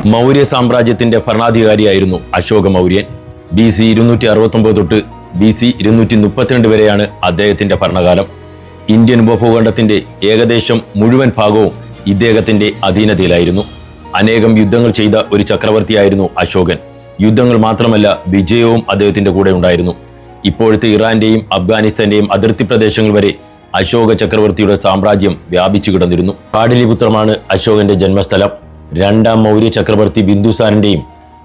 മൗര്യ സാമ്രാജ്യത്തിന്റെ ഭരണാധികാരിയായിരുന്നു അശോക മൗര്യൻ. BC 269 തൊട്ട് BC 232 വരെയാണ് അദ്ദേഹത്തിന്റെ ഭരണകാലം. ഇന്ത്യൻ ഉപഭൂഖണ്ഡത്തിന്റെ ഏകദേശം മുഴുവൻ ഭാഗവും ഇദ്ദേഹത്തിന്റെ അധീനതയിലായിരുന്നു. അനേകം യുദ്ധങ്ങൾ ചെയ്ത ഒരു ചക്രവർത്തിയായിരുന്നു അശോകൻ. യുദ്ധങ്ങൾ മാത്രമല്ല, വിജയവും അദ്ദേഹത്തിന്റെ കൂടെ ഉണ്ടായിരുന്നു. ഇപ്പോഴത്തെ ഇറാന്റെയും അഫ്ഗാനിസ്ഥാന്റെയും അതിർത്തി പ്രദേശങ്ങൾ വരെ അശോക ചക്രവർത്തിയുടെ സാമ്രാജ്യം വ്യാപിച്ചു കിടന്നിരുന്നു. പാടലിപുത്രമാണ് അശോകന്റെ ജന്മസ്ഥലം. രണ്ടാം മൗര്യ ചക്രവർത്തി ബിന്ദുസാരന്റെയും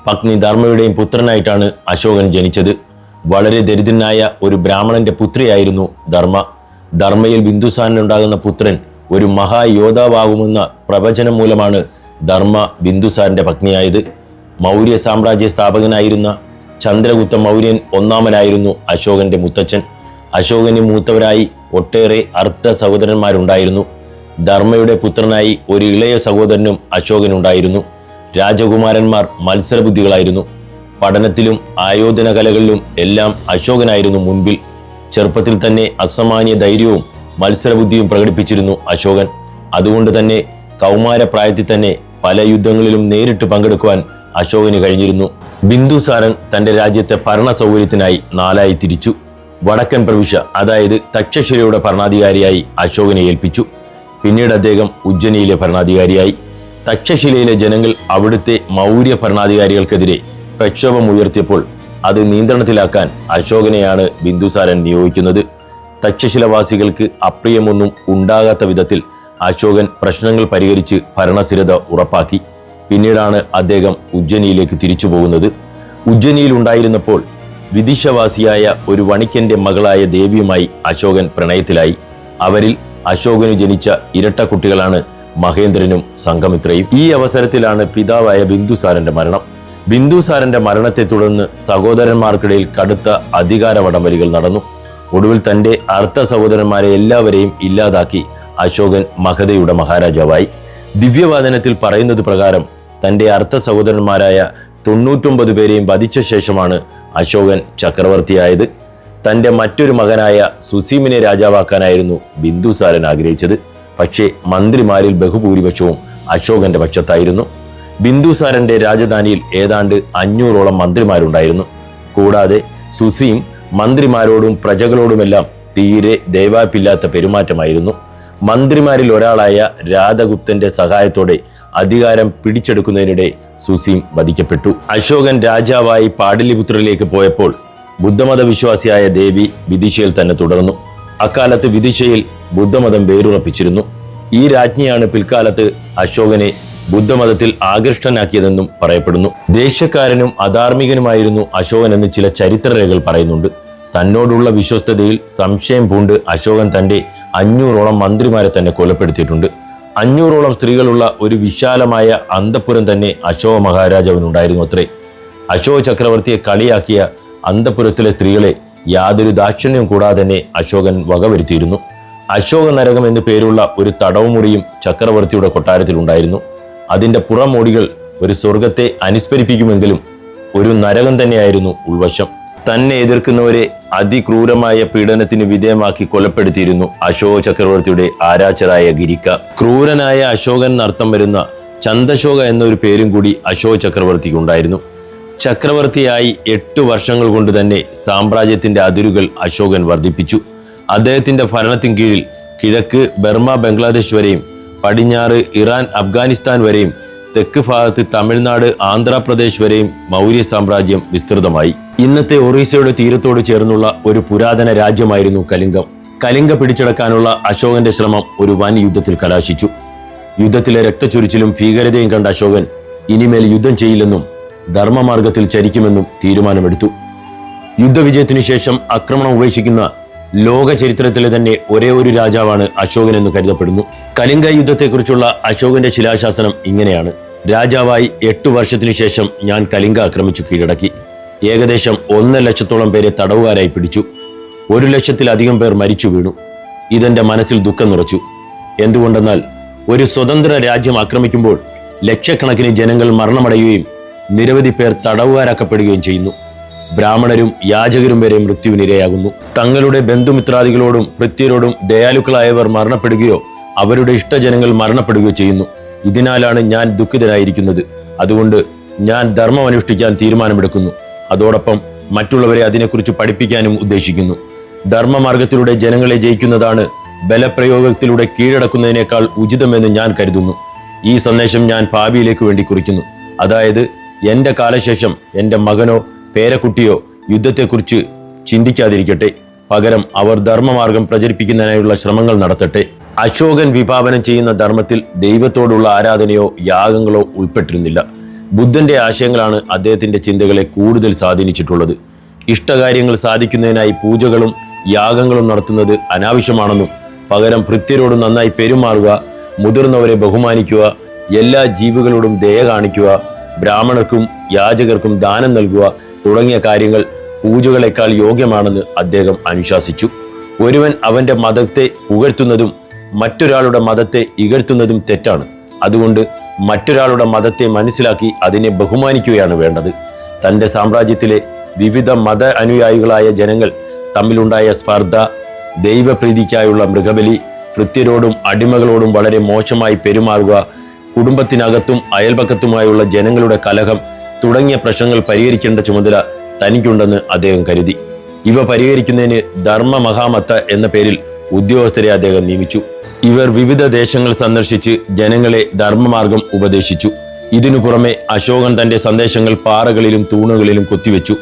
പത്നി ധർമ്മയുടെയും പുത്രനായിട്ടാണ് അശോകൻ ജനിച്ചത്. വളരെ ദരിദ്രനായ ഒരു ബ്രാഹ്മണന്റെ പുത്രിയായിരുന്നു ധർമ്മ. ധർമ്മയിൽ ബിന്ദുസാരനുണ്ടാകുന്ന പുത്രൻ ഒരു മഹായോദ്ധാവാകുമെന്ന പ്രവചനം മൂലമാണ് ധർമ്മ ബിന്ദുസാരന്റെ പത്നിയായത്. മൗര്യ സാമ്രാജ്യ സ്ഥാപകനായിരുന്ന ചന്ദ്രഗുപ്ത മൗര്യൻ ഒന്നാമനായിരുന്നു അശോകന്റെ മുത്തച്ഛൻ. അശോകന് മൂത്തവരായി ഒട്ടേറെ അർദ്ധ സഹോദരന്മാരുണ്ടായിരുന്നു. ധർമ്മയുടെ പുത്രനായി ഒരു ഇളയ സഹോദരനും അശോകനുണ്ടായിരുന്നു. രാജകുമാരന്മാർ മത്സരബുദ്ധികളായിരുന്നു. പഠനത്തിലും ആയോധന കലകളിലും എല്ലാം അശോകനായിരുന്നു മുൻപിൽ. ചെറുപ്പത്തിൽ തന്നെ അസാമാന്യ ധൈര്യവും മത്സരബുദ്ധിയും പ്രകടിപ്പിച്ചിരുന്നു അശോകൻ. അതുകൊണ്ട് തന്നെ കൗമാരപ്രായത്തിൽ തന്നെ പല യുദ്ധങ്ങളിലും നേരിട്ട് പങ്കെടുക്കുവാൻ അശോകന് കഴിഞ്ഞിരുന്നു. ബിന്ദുസാരൻ തന്റെ രാജ്യത്തെ ഭരണ സൗകര്യത്തിനായി നാലായി തിരിച്ചു. വടക്കൻ പ്രവിശ്യ, അതായത് തക്ഷശിലയുടെ ഭരണാധികാരിയായി അശോകനെ ഏൽപ്പിച്ചു. പിന്നീട് അദ്ദേഹം ഉജ്ജയിനിയിലെ ഭരണാധികാരിയായി. തക്ഷശിലയിലെ ജനങ്ങൾ അവിടുത്തെ മൗര്യ ഭരണാധികാരികൾക്കെതിരെ പ്രക്ഷോഭമുയർത്തിയപ്പോൾ അത് നിയന്ത്രണത്തിലാക്കാൻ അശോകനെയാണ് ബിന്ദുസാരൻ നിയോഗിക്കുന്നത്. തക്ഷശിലവാസികൾക്ക് അപ്രിയമൊന്നും ഉണ്ടാകാത്ത വിധത്തിൽ അശോകൻ പ്രശ്നങ്ങൾ പരിഹരിച്ച് ഭരണസ്ഥിരത ഉറപ്പാക്കി. പിന്നീടാണ് അദ്ദേഹം ഉജ്ജയിനിയിലേക്ക് തിരിച്ചു പോകുന്നത്. ഉജ്ജയിനിയിൽ ഉണ്ടായിരുന്നപ്പോൾ വിദിശവാസിയായ ഒരു വണിക്കന്റെ മകളായ ദേവിയുമായി അശോകൻ പ്രണയത്തിലായി. അവരിൽ അശോകന് ജനിച്ച ഇരട്ട കുട്ടികളാണ് മഹേന്ദ്രനും സംഘമിത്രയും. ഈ അവസരത്തിലാണ് പിതാവായ ബിന്ദുസാരന്റെ മരണം. ബിന്ദുസാരന്റെ മരണത്തെ തുടർന്ന് സഹോദരന്മാർക്കിടയിൽ കടുത്ത അധികാര വടംവലികൾ നടന്നു. ഒടുവിൽ തന്റെ അർദ്ധ സഹോദരന്മാരെ എല്ലാവരെയും ഇല്ലാതാക്കി അശോകൻ മഗധയുടെ മഹാരാജാവായി. ദിവ്യവാദനത്തിൽ പറയുന്നത് പ്രകാരം തന്റെ അർദ്ധ സഹോദരന്മാരായ 99 പേരെയും വധിച്ച ശേഷമാണ് അശോകൻ ചക്രവർത്തിയായത്. തന്റെ മറ്റൊരു മകനായ സുസീമിനെ രാജാവാക്കാനായിരുന്നു ബിന്ദുസാരൻ ആഗ്രഹിച്ചത്. പക്ഷേ മന്ത്രിമാരിൽ ബഹുഭൂരിപക്ഷവും അശോകന്റെ പക്ഷത്തായിരുന്നു. ബിന്ദുസാരന്റെ രാജധാനിയിൽ ഏതാണ്ട് 500ഓളം മന്ത്രിമാരുണ്ടായിരുന്നു. കൂടാതെ സുസീം മന്ത്രിമാരോടും പ്രജകളോടുമെല്ലാം തീരെ ദയവായ്പില്ലാത്ത പെരുമാറ്റമായിരുന്നു. മന്ത്രിമാരിൽ ഒരാളായ രാധഗുപ്തന്റെ സഹായത്തോടെ അധികാരം പിടിച്ചെടുക്കുന്നതിനിടെ സുസീം വധിക്കപ്പെട്ടു. അശോകൻ രാജാവായി പാടലിപുത്രയിലേക്ക് പോയപ്പോൾ ബുദ്ധമത വിശ്വാസിയായ ദേവി വിദിശയിൽ തന്നെ തുടർന്നു. അക്കാലത്ത് വിദിശയിൽ ബുദ്ധമതം വേരുറപ്പിച്ചിരുന്നു. ഈ രാജ്ഞിയാണ് പിൽക്കാലത്ത് അശോകനെ ബുദ്ധമതത്തിൽ ആകൃഷ്ടനാക്കിയതെന്നും പറയപ്പെടുന്നു. ദേശക്കാരനും അധാർമികനുമായിരുന്നു അശോകൻ എന്ന് ചില ചരിത്രരേഖകൾ പറയുന്നുണ്ട്. തന്നോടുള്ള വിശ്വസ്തതയിൽ സംശയം പൂണ്ട് അശോകൻ തന്റെ 500ഓളം മന്ത്രിമാരെ തന്നെ കൊലപ്പെടുത്തിയിട്ടുണ്ട്. 500ഓളം സ്ത്രീകളുള്ള ഒരു വിശാലമായ അന്തഃപുരം തന്നെ അശോക മഹാരാജാവിനുണ്ടായിരുന്നു അത്രേ. അശോക ചക്രവർത്തിയെ കളിയാക്കിയ അന്തഃപുരത്തിലെ സ്ത്രീകളെ യാതൊരു ദാക്ഷിണ്യവും കൂടാതെ തന്നെ അശോകൻ വകവരുത്തിയിരുന്നു. അശോക നരകം എന്നു പേരുള്ള ഒരു തടവുമുറിയും ചക്രവർത്തിയുടെ കൊട്ടാരത്തിൽ ഉണ്ടായിരുന്നു. അതിന്റെ പുറമോടികൾ ഒരു സ്വർഗത്തെ അനുസ്മരിപ്പിക്കുമെങ്കിലും ഒരു നരകം തന്നെയായിരുന്നു ഉൾവശം. തന്നെ എതിർക്കുന്നവരെ അതിക്രൂരമായ പീഡനത്തിന് വിധേയമാക്കി കൊലപ്പെടുത്തിയിരുന്നു അശോക ചക്രവർത്തിയുടെ ആരാച്ചരായ ഗിരിക്ക. ക്രൂരനായ അശോകൻ എന്നർത്ഥം വരുന്ന ചന്ദശോക എന്നൊരു പേരും കൂടി അശോക ചക്രവർത്തിക്ക് ഉണ്ടായിരുന്നു. ചക്രവർത്തിയായി 8 വർഷങ്ങൾ കൊണ്ട് തന്നെ സാമ്രാജ്യത്തിന്റെ അതിരുകൾ അശോകൻ വർദ്ധിപ്പിച്ചു. അദ്ദേഹത്തിന്റെ ഭരണത്തിൻ കീഴിൽ കിഴക്ക് ബർമ ബംഗ്ലാദേശ് വരെയും പടിഞ്ഞാറ് ഇറാൻ അഫ്ഗാനിസ്ഥാൻ വരെയും തെക്ക് ഭാഗത്ത് തമിഴ്നാട് ആന്ധ്രാപ്രദേശ് വരെയും മൗര്യ സാമ്രാജ്യം വിസ്തൃതമായി. ഇന്നത്തെ ഒറീസയുടെ തീരത്തോട് ചേർന്നുള്ള ഒരു പുരാതന രാജ്യമായിരുന്നു കലിംഗം. കലിംഗ പിടിച്ചെടുക്കാനുള്ള അശോകന്റെ ശ്രമം ഒരു വൻ യുദ്ധത്തിൽ കലാശിച്ചു. യുദ്ധത്തിലെ രക്തച്ചൊരിച്ചിലും ഭീകരതയും കണ്ട അശോകൻ ഇനിമേൽ യുദ്ധം ചെയ്യില്ലെന്നും ധർമ്മമാർഗത്തിൽ ചരിക്കുമെന്നും തീരുമാനമെടുത്തു. യുദ്ധവിജയത്തിനു ശേഷം ആക്രമണം ഉപേക്ഷിക്കുന്ന ലോക ചരിത്രത്തിലെ തന്നെ ഒരേ ഒരു രാജാവാണ് അശോകൻ എന്ന് കരുതപ്പെടുന്നു. കലിംഗ യുദ്ധത്തെക്കുറിച്ചുള്ള അശോകന്റെ ശിലാശാസനം ഇങ്ങനെയാണ്: രാജാവായി 8 വർഷത്തിനു ശേഷം ഞാൻ കലിംഗ ആക്രമിച്ചു കീഴടക്കി. ഏകദേശം 1 ലക്ഷത്തോളം പേരെ തടവുകാരായി പിടിച്ചു. 1 ലക്ഷത്തിലധികം പേർ മരിച്ചു വീണു. ഇതെന്റെ മനസ്സിൽ ദുഃഖം നിറച്ചു. എന്തുകൊണ്ടെന്നാൽ ഒരു സ്വതന്ത്ര രാജ്യം ആക്രമിക്കുമ്പോൾ ലക്ഷക്കണക്കിന് ജനങ്ങൾ മരണമടയുകയും നിരവധി പേർ തടവുകാരാക്കപ്പെടുകയും ചെയ്യുന്നു. ബ്രാഹ്മണരും യാചകരും വരെ മൃത്യുവിനിരയാകുന്നു. തങ്ങളുടെ ബന്ധുമിത്രാദികളോടും ഭൃത്യരോടും ദയാലുക്കളായവർ മരണപ്പെടുകയോ അവരുടെ ഇഷ്ടജനങ്ങൾ മരണപ്പെടുകയോ ചെയ്യുന്നു. ഇതിനാലാണ് ഞാൻ ദുഃഖിതനായിരിക്കുന്നത്. അതുകൊണ്ട് ഞാൻ ധർമ്മം അനുഷ്ഠിക്കാൻ തീരുമാനമെടുക്കുന്നു. അതോടൊപ്പം മറ്റുള്ളവരെ അതിനെക്കുറിച്ച് പഠിപ്പിക്കാനും ഉദ്ദേശിക്കുന്നു. ധർമ്മമാർഗത്തിലൂടെ ജനങ്ങളെ ജയിക്കുന്നതാണ് ബലപ്രയോഗത്തിലൂടെ കീഴടക്കുന്നതിനേക്കാൾ ഉചിതമെന്ന് ഞാൻ കരുതുന്നു. ഈ സന്ദേശം ഞാൻ ഭാവിയിലേക്ക് വേണ്ടി കുറിക്കുന്നു. അതായത് എൻ്റെ കാലശേഷം എൻ്റെ മകനോ പേരക്കുട്ടിയോ യുദ്ധത്തെക്കുറിച്ച് ചിന്തിക്കാതിരിക്കട്ടെ. പകരം അവർ ധർമ്മമാർഗം പ്രചരിപ്പിക്കുന്നതിനായുള്ള ശ്രമങ്ങൾ നടത്തട്ടെ. അശോകൻ വിഭാവനം ചെയ്യുന്ന ധർമ്മത്തിൽ ദൈവത്തോടുള്ള ആരാധനയോ യാഗങ്ങളോ ഉൾപ്പെട്ടിരുന്നില്ല. ബുദ്ധന്റെ ആശയങ്ങളാണ് അദ്ദേഹത്തിന്റെ ചിന്തകളെ കൂടുതൽ സ്വാധീനിച്ചിട്ടുള്ളത്. ഇഷ്ടകാര്യങ്ങൾ സാധിക്കുന്നതിനായി പൂജകളും യാഗങ്ങളും നടത്തുന്നത് അനാവശ്യമാണെന്നും പകരം ഭൃത്യരോട് നന്നായി പെരുമാറുക, മുതിർന്നവരെ ബഹുമാനിക്കുക, എല്ലാ ജീവികളോടും ദയ കാണിക്കുക, ബ്രാഹ്മണർക്കും യാചകർക്കും ദാനം നൽകുക തുടങ്ങിയ കാര്യങ്ങൾ പൂജകളെക്കാൾ യോഗ്യമാണെന്ന് അദ്ദേഹം അനുശാസിച്ചു. ഒരുവൻ അവന്റെ മതത്തെ പുകഴ്ത്തുന്നതും മറ്റൊരാളുടെ മതത്തെ ഇകഴ്ത്തുന്നതും തെറ്റാണ്. അതുകൊണ്ട് മറ്റൊരാളുടെ മതത്തെ മനസ്സിലാക്കി അതിനെ ബഹുമാനിക്കുകയാണ് വേണ്ടത്. തൻ്റെ സാമ്രാജ്യത്തിലെ വിവിധ മത അനുയായികളായ ജനങ്ങൾ തമ്മിലുണ്ടായ സ്പർദ്ധ, ദൈവപ്രീതിക്കായുള്ള മൃഗബലി, ഭൃത്യരോടും അടിമകളോടും വളരെ മോശമായി പെരുമാറുക, കുടുംബത്തിനകത്തും അയൽപക്കത്തുമായുള്ള ജനങ്ങളുടെ കലഹം തുടങ്ങിയ പ്രശ്നങ്ങൾ പരിഹരിക്കേണ്ട ചുമതല തനിക്കുണ്ടെന്ന് അദ്ദേഹം കരുതി. ഇവ പരിഹരിക്കുന്നതിന് ധർമ്മ മഹാമത്ത എന്ന പേരിൽ ഉദ്യോഗസ്ഥരെ അദ്ദേഹം നിയമിച്ചു. ഇവർ വിവിധ ദേശങ്ങൾ സന്ദർശിച്ച് ജനങ്ങളെ ധർമ്മമാർഗം ഉപദേശിച്ചു. ഇതിനു പുറമെ അശോകൻ തന്റെ സന്ദേശങ്ങൾ പാറകളിലും തൂണുകളിലും കൊത്തിവെച്ചു.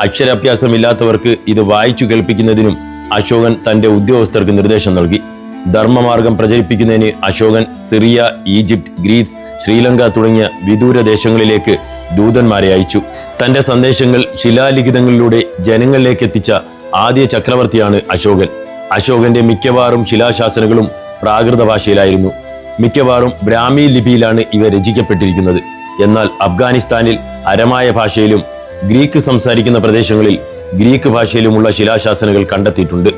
അക്ഷരാഭ്യാസമില്ലാത്തവർക്ക് ഇത് വായിച്ചു കേൾപ്പിക്കുന്നതിനും അശോകൻ തന്റെ ഉദ്യോഗസ്ഥർക്ക് നിർദ്ദേശം നൽകി. ധർമ്മമാർഗം പ്രചരിപ്പിക്കുന്നതിന് Ashokan Syria, Egypt, Greece, Sri Lanka തുടങ്ങിയ വിദൂര ദേശങ്ങളിലേക്ക് ദൂതന്മാരെ അയച്ചു. തന്റെ സന്ദേശങ്ങൾ ശിലാലിഖിതങ്ങളിലൂടെ ജനങ്ങളിലേക്ക് എത്തിച്ച ആദ്യ ചക്രവർത്തിയാണ് അശോകൻ. അശോകന്റെ മിക്കവാറും ശിലാശാസനങ്ങളും പ്രാകൃത ഭാഷയിലായിരുന്നു. മിക്കവാറും ബ്രാഹ്മി ലിപിയിലാണ് ഇവ രചിക്കപ്പെട്ടിരിക്കുന്നത്. എന്നാൽ അഫ്ഗാനിസ്ഥാനിൽ അരമായ ഭാഷയിലും ഗ്രീക്ക് സംസാരിക്കുന്ന പ്രദേശങ്ങളിൽ ഗ്രീക്ക് ഭാഷയിലുമുള്ള ശിലാശാസനകൾ കണ്ടെത്തിയിട്ടുണ്ട്.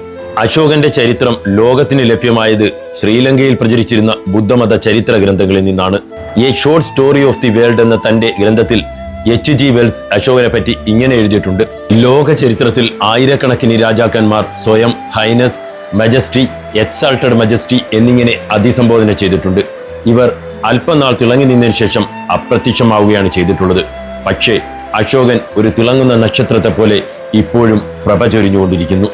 അശോകന്റെ ചരിത്രം ലോകത്തിന് ലഭ്യമായത് ശ്രീലങ്കയിൽ പ്രചരിച്ചിരുന്ന ബുദ്ധമത ചരിത്ര ഗ്രന്ഥങ്ങളിൽ നിന്നാണ്. A short story of the world എന്ന തന്റെ ഗ്രന്ഥത്തിൽ H.G. വെൽസ് അശോകനെ പറ്റി ഇങ്ങനെ എഴുതിയിട്ടുണ്ട്: ലോക ചരിത്രത്തിൽ ആയിരക്കണക്കിന് രാജാക്കന്മാർ സ്വയം ഹൈനസ്, മജസ്റ്റി, എക്സാൾട്ടഡ് മജസ്റ്റി എന്നിങ്ങനെ അഭിസംബോധന ചെയ്തിട്ടുണ്ട്. ഇവർ അല്പനാൾ തിളങ്ങി നിന്നതിന് ശേഷം അപ്രത്യക്ഷമാവുകയാണ് ചെയ്തിട്ടുള്ളത്. പക്ഷേ അശോകൻ ഒരു തിളങ്ങുന്ന നക്ഷത്രത്തെ പോലെ ഇപ്പോഴും പ്രഭ ചൊരിഞ്ഞുകൊണ്ടിരിക്കുന്നു.